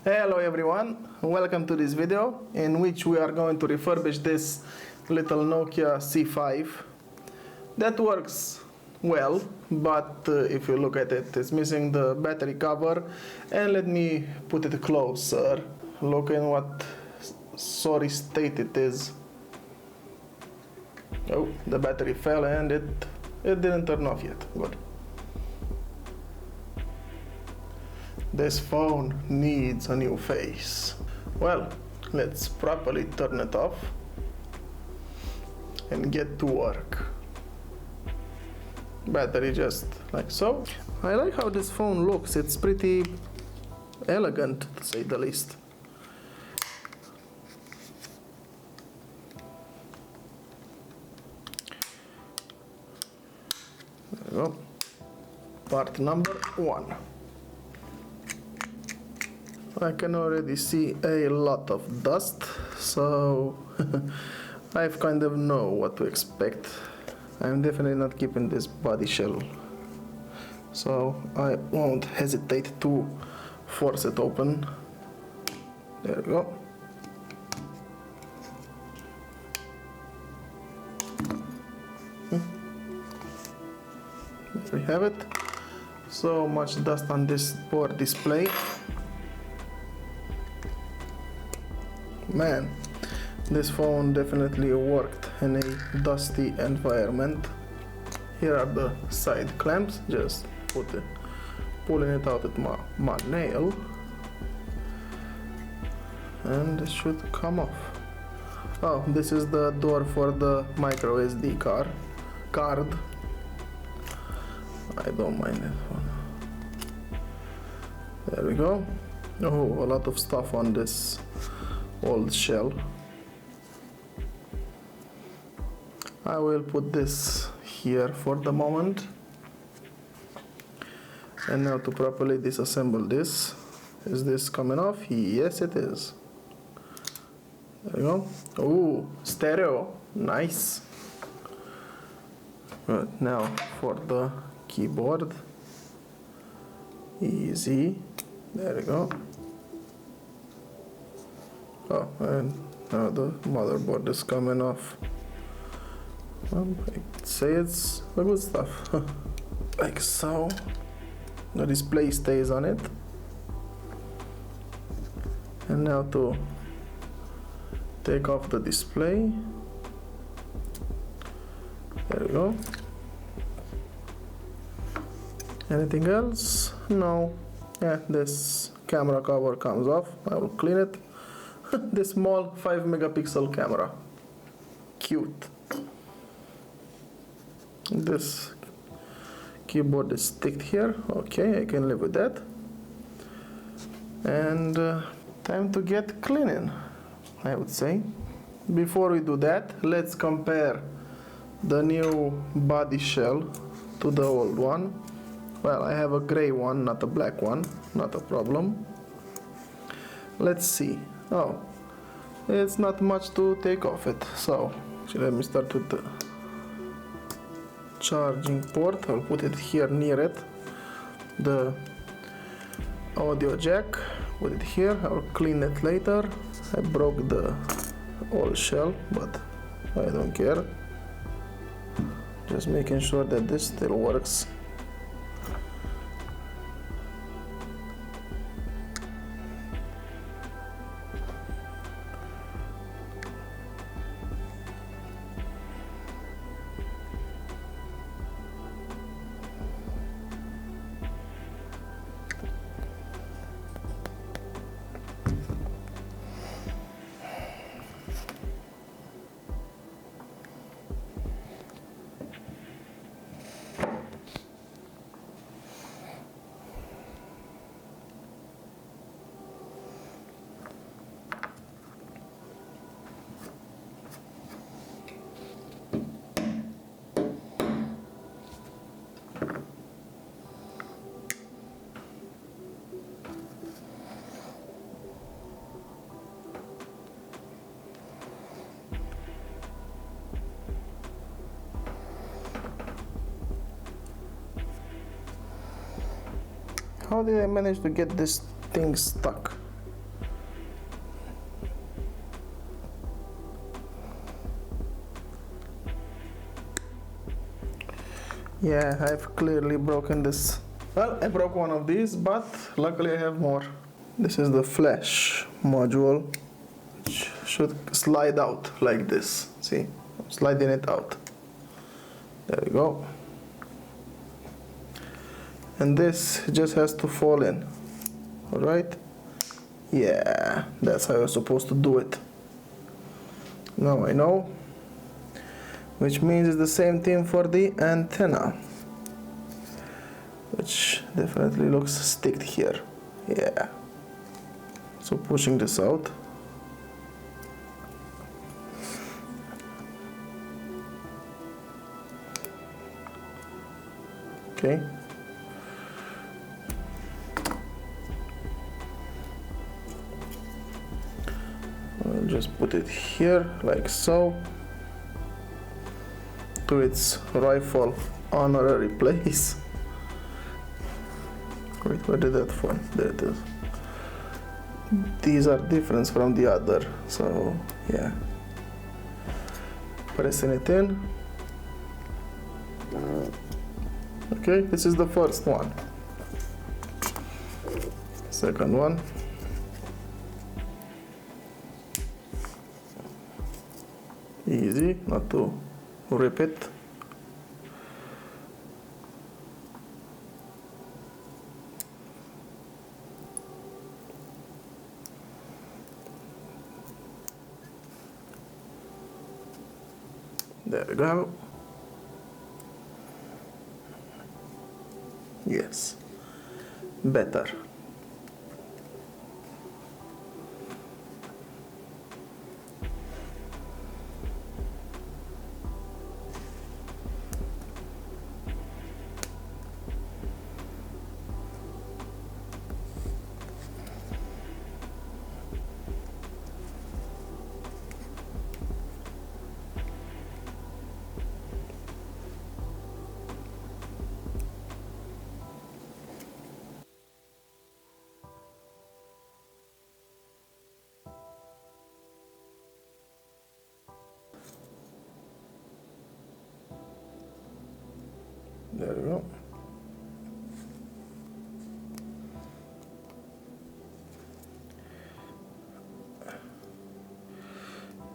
Hello everyone, welcome to this video in which we are going to refurbish this little Nokia C5 that works well, but if you look at it, it's missing the battery cover. And let me put it closer. Look in what sorry state it is. Oh, the battery fell and it didn't turn off yet. Good. This phone needs a new face. Well, let's properly turn it off and get to work. Battery just like so. I like how this phone looks. It's pretty elegant, to say the least. There we go. Part number 1. I can already see a lot of dust, so I kind of know what to expect. I'm definitely not keeping this body shell, so I won't hesitate to force it open. There we go. There we have it. So much dust on this poor display. Man, this phone definitely worked in a dusty environment. Here are the side clamps, just pulling it out with my nail, and it should come off. Oh, this is the door for the micro SD card. I don't mind that one. There we go. Oh, a lot of stuff on this old shell. I will put this here for the moment. And now to properly disassemble this. Is this coming off? Yes, it is. There we go. Ooh, stereo. Nice. Good. Now for the keyboard. Easy. There we go. Oh, and now the motherboard is coming off. I'd say it's the good stuff. Like so. The display stays on it. And now to take off the display. There we go. Anything else? No. Yeah, this camera cover comes off. I will clean it. This small 5 megapixel camera. Cute. This keyboard is sticked here. Okay, I can live with that. And time to get cleaning, I would say. Before we do that, let's compare the new body shell to the old one. Well, I have a gray one, not a black one. Not a problem. Let's see. Oh, it's not much to take off it. So, let me start with the charging port. I'll put it here near it. The audio jack, put it here. I'll clean it later. I broke the old shell, but I don't care. Just making sure that this still works. How did I manage to get this thing stuck? Yeah, I've clearly broken this. Well, I broke one of these, but luckily I have more. This is the flash module, which should slide out like this. See? I'm sliding it out. There we go. And this just has to fall in. Alright? Yeah, that's how you're supposed to do it. Now I know. Which means it's the same thing for the antenna, which definitely looks sticked here. Yeah. So pushing this out. Okay. I'll just put it here like so, to its rightful honorary place. Wait, where did that fall? There it is. These are different from the other, so yeah. Pressing it in. Okay, this is the first one. Second one. Easy, not to rip it. There we go. Yes, better. There we go.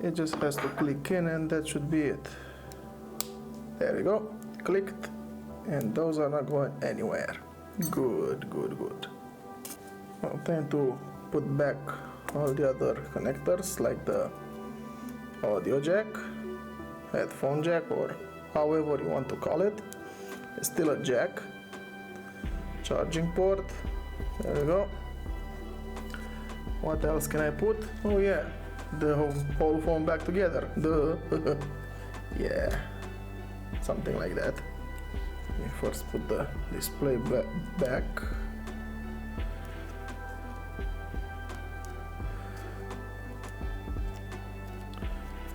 It just has to click in and that should be it. There we go. Clicked. And those are not going anywhere. Good, good, good. Now time to put back all the other connectors, like the audio jack, headphone jack, or however you want to call it. It's still a jack. Charging port. There we go. What else can I put? Oh yeah, the whole phone back together. Yeah, something like that. Let me first put the display back.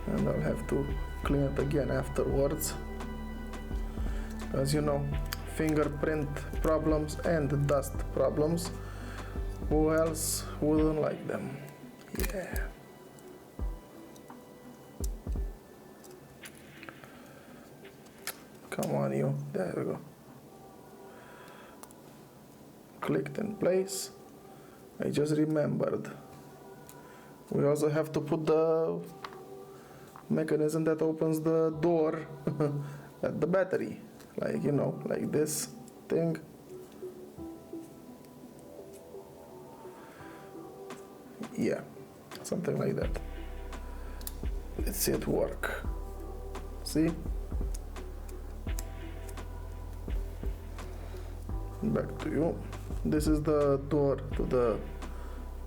And I'll have to clean it again afterwards. As you know, fingerprint problems and dust problems. Who else wouldn't like them? Yeah. Come on, you. There we go. Clicked in place. I just remembered. We also have to put the mechanism that opens the door at the battery. Like, you know, like this thing. Yeah, something like that. Let's see it work. See? Back to you. This is the door to the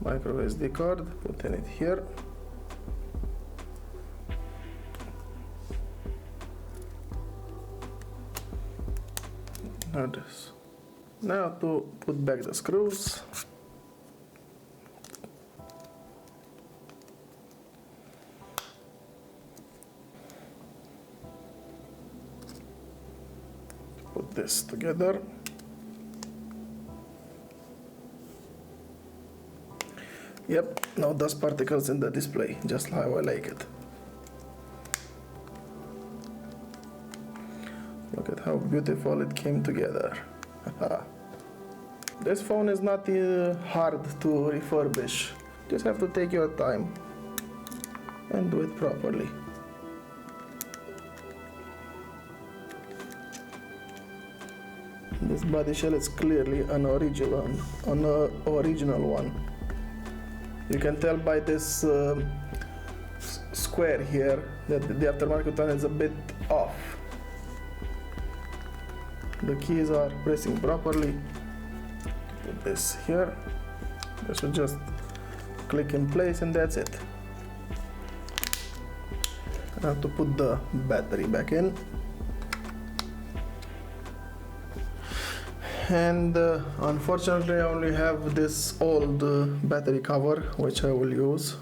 micro SD card. Putting it here. Now this. Now to put back the screws. Put this together. Yep, no dust particles in the display, just how I like it. Look at how beautiful it came together. This phone is not hard to refurbish. Just have to take your time and do it properly. This body shell is clearly an original one. You can tell by this square here that the aftermarket one is a bit off. The keys are pressing properly. Put this here. This should just click in place and that's it. I have to put the battery back in. And unfortunately I only have this old battery cover which I will use.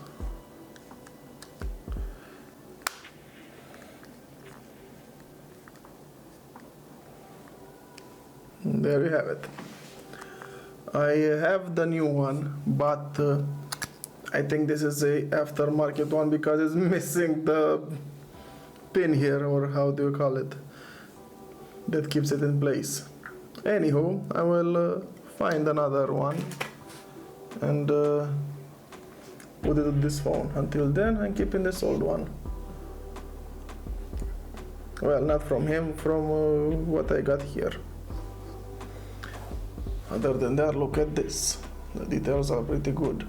There you have it. I have the new one, but I think this is a aftermarket one because it's missing the pin here, or how do you call it, that keeps it in place. Anywho, I will find another one and put it on this phone. Until then, I'm keeping this old one. Well, not from him, from what I got here. Other than that, look at this. The details are pretty good.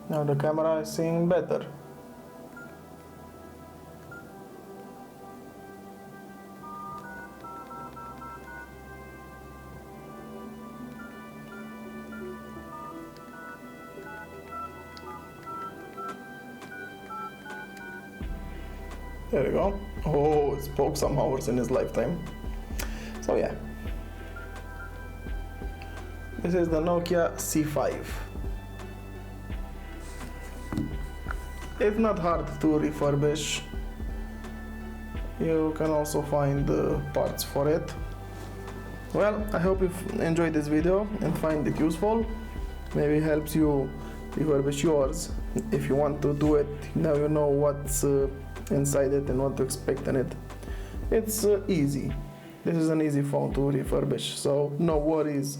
Now the camera is seeing better. There you go. Oh, it spoke some hours in his lifetime. So yeah. This is the Nokia C5. It's not hard to refurbish. You can also find parts for it. Well, I hope you've enjoyed this video and find it useful. Maybe it helps you refurbish yours. If you want to do it, now you know what's inside it and what to expect in it. It's easy. This is an easy phone to refurbish, so no worries.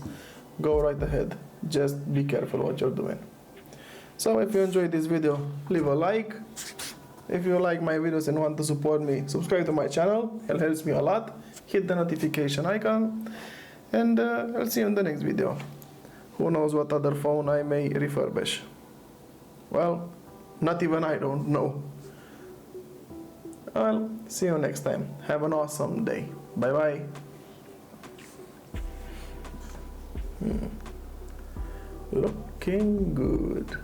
Go right ahead. Just be careful what you're doing. So if you enjoyed this video, leave a like. If you like my videos and want to support me, subscribe to my channel. It helps me a lot. Hit the notification icon. And I'll see you in the next video. Who knows what other phone I may refurbish. Well, not even I don't know. Well, see you next time. Have an awesome day. Bye bye. Looking good.